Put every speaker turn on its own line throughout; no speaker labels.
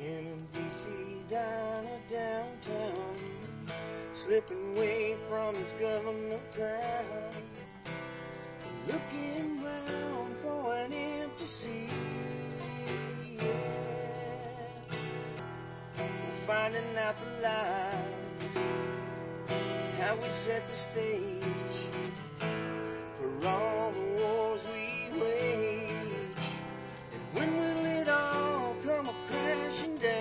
in a D.C. diner downtown, slipping away from his government crown, looking round for an empty seat. Yeah. Finding out the lies, how we set the stage for all the wars we wage. And when will it all come crashing down?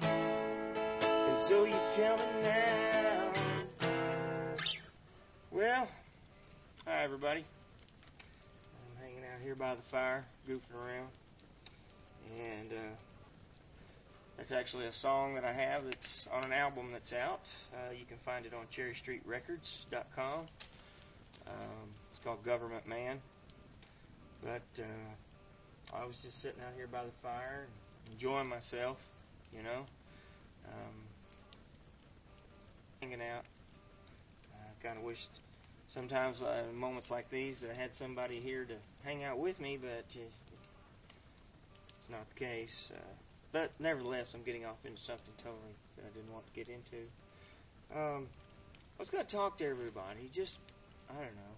And so you tell me now. Well, hi everybody. I'm hanging out here by the fire, goofing around. And that's actually a song that I have that's on an album that's out. You can find it on cherrystreetrecords.com. It's called Government Man. But I was just sitting out here by the fire, enjoying myself, you know, hanging out. I kind of wished sometimes in moments like these that I had somebody here to hang out with me, but it's not the case. But nevertheless, I'm getting off into something totally that I didn't want to get into. I was going to talk to everybody, just, I don't know.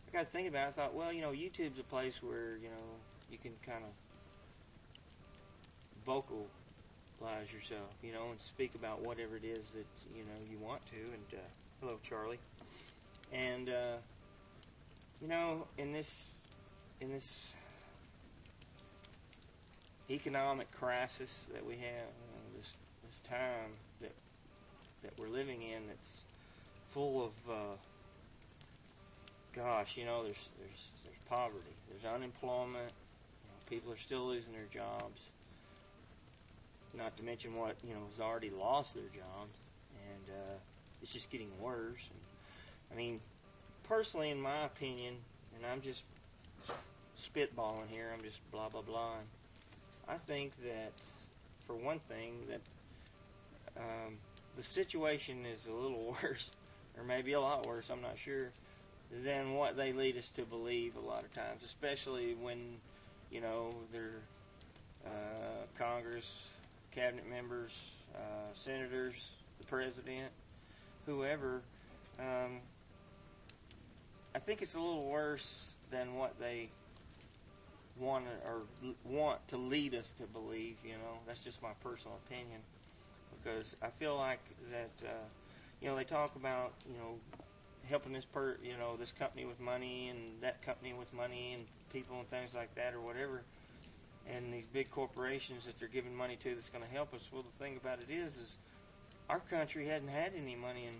I got to think about it. I thought, well, you know, YouTube's a place where, you know, you can kind of vocalize yourself, you know, and speak about whatever it is that, you know, you want to. And, hello, Charlie. And, you know, in this economic crisis that we have, you know, this time that we're living in, that's full of, gosh, you know, there's poverty, there's unemployment, you know, people are still losing their jobs. Not to mention what, you know, has already lost their jobs, and it's just getting worse. And, I mean, personally, in my opinion, and I'm just spitballing here, I'm just blah blah blah. I think that, for one thing, that the situation is a little worse, or maybe a lot worse, I'm not sure, than what they lead us to believe a lot of times, especially when, you know, they're Congress, cabinet members, senators, the president, whoever. I think it's a little worse than what they want to lead us to believe. You know, that's just my personal opinion, because I feel like that, you know, they talk about, you know, helping this this company with money and that company with money and people and things like that, or whatever, and these big corporations that they're giving money to that's going to help us. Well, the thing about it is our country hadn't had any money in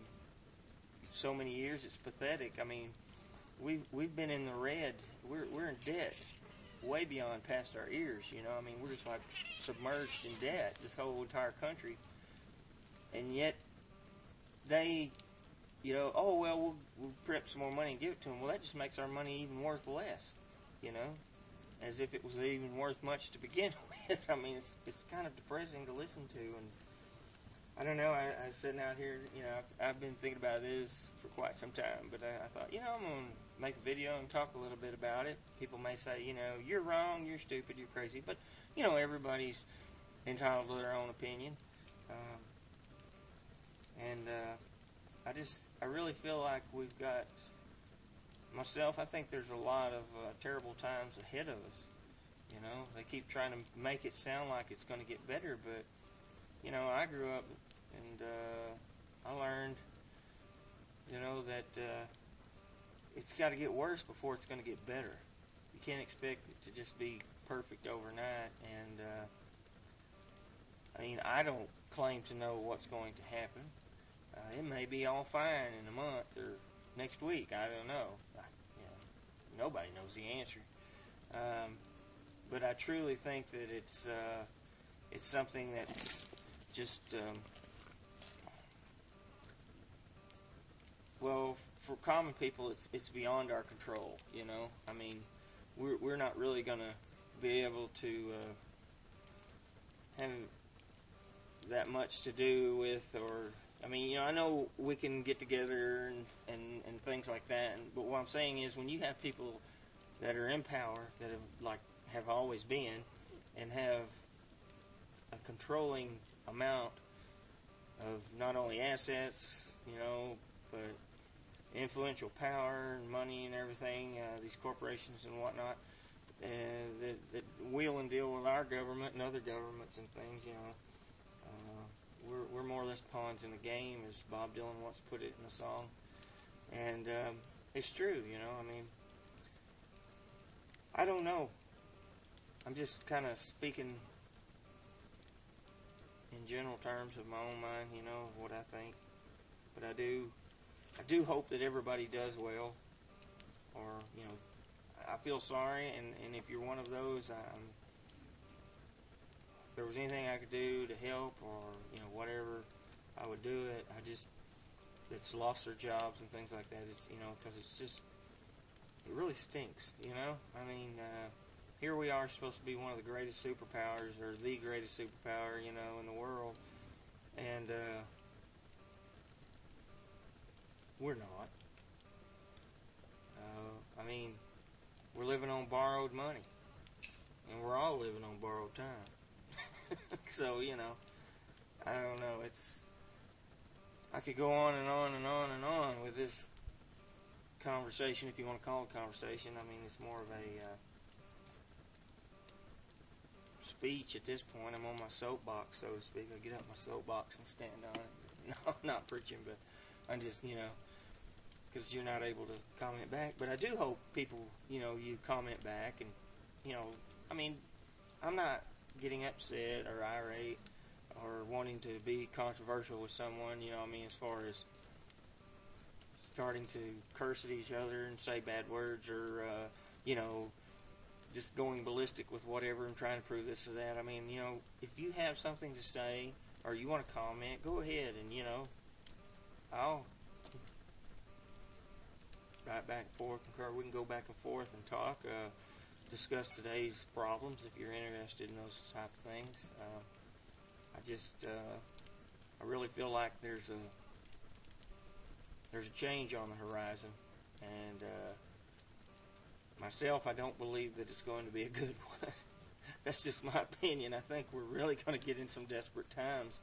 so many years. It's pathetic. I mean, we've been in the red. We're in debt, way beyond past our ears. You know, I mean, we're just like submerged in debt, this whole entire country, and yet they, you know, oh well, we'll prep some more money and give it to them. Well, that just makes our money even worth less, you know, as if it was even worth much to begin with. I mean, it's kind of depressing to listen to, and I don't know. I was sitting out here, you know, I've been thinking about this for quite some time, but I thought, you know, I'm going to make a video and talk a little bit about it. People may say, you know, you're wrong, you're stupid, you're crazy, but, you know, everybody's entitled to their own opinion. I really feel like we've got, myself, I think there's a lot of terrible times ahead of us. You know, they keep trying to make it sound like it's going to get better, but, you know, I grew up and I learned, you know, that it's got to get worse before it's going to get better. You can't expect it to just be perfect overnight, and I mean, I don't claim to know what's going to happen. It may be all fine in a month or next week. I don't know. You know, nobody knows the answer. But I truly think that it's something that's just well, for common people, it's beyond our control. You know, I mean, we're not really gonna be able to have that much to do with, or I mean, you know, I know we can get together and things like that, but what I'm saying is, when you have people that are in power, that have, like, have always been, and have a controlling amount of not only assets, but influential power and money and everything, these corporations and whatnot, that wheel and deal with our government and other governments and things, we're more or less pawns in the game, as Bob Dylan once put it in a song. And it's true, I don't know. I'm just kind of speaking in general terms of my own mind, of what I think. But I do hope that everybody does well, or, I feel sorry, and if you're one of those, if there was anything I could do to help, or, whatever, I would do it. That's lost their jobs and things like that, because it really stinks, here we are supposed to be one of the greatest superpowers, or the greatest superpower, in the world, and we're not. We're living on borrowed money, and we're all living on borrowed time. So, I don't know. I could go on and on and on and on with this conversation, if you want to call it a conversation. It's more of a speech at this point. I'm on my soapbox, so to speak. I get up my soapbox and stand on it. No, I'm not preaching, but I'm just, because you're not able to comment back. But I do hope people, you comment back. And, I'm not getting upset or irate or wanting to be controversial with someone, as far as starting to curse at each other and say bad words, or, just going ballistic with whatever and trying to prove this or that. If you have something to say or you want to comment, go ahead, and, I'll right back and forth, concur. We can go back and forth and talk, discuss today's problems if you're interested in those type of things. I really feel like there's a change on the horizon, and myself, I don't believe that it's going to be a good one. That's just my opinion. I think we're really going to get in some desperate times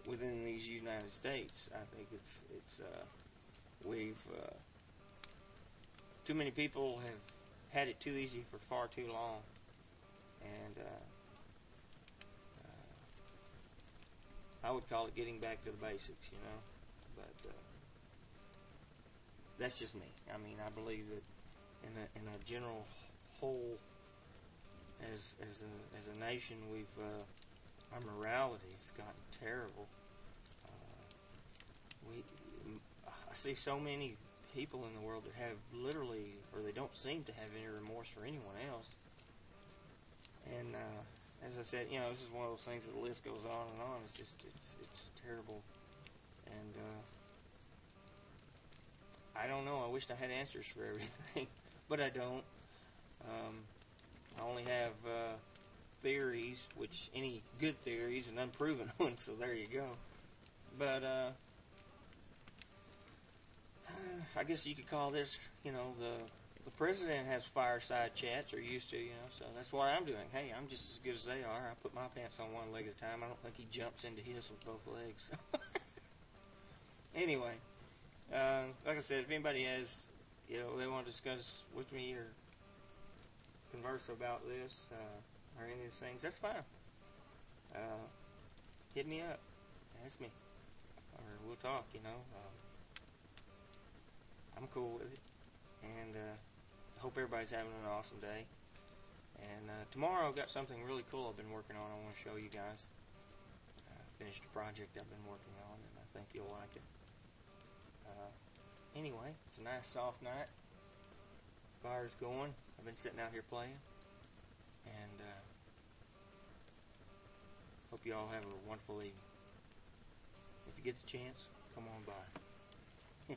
within these United States. I think we've too many people have had it too easy for far too long, and I would call it getting back to the basics, but that's just me. I believe that in a general whole, as a nation, our morality has gotten terrible. I see so many people in the world that have literally, or they don't seem to have any remorse for anyone else. And as I said, this is one of those things that the list goes on and on. It's terrible, and I don't know. I wished I had answers for everything, but I don't. I only have theories, which any good theories and unproven ones. So there you go. But I guess you could call this, the president has fireside chats, or used to, so that's what I'm doing. Hey, I'm just as good as they are. I put my pants on one leg at a time. I don't think he jumps into his with both legs. Anyway, like I said, if anybody has, they want to discuss with me or converse about this or any of these things, that's fine. Hit me up. Ask me. Or we'll talk, I'm cool with it. And I hope everybody's having an awesome day. And tomorrow I've got something really cool I've been working on I want to show you guys. Finished a project I've been working on, and I think you'll like it. Anyway, it's a nice soft night. Fire's going. I've been sitting out here playing. And hope you all have a wonderful evening. If you get the chance, come on by.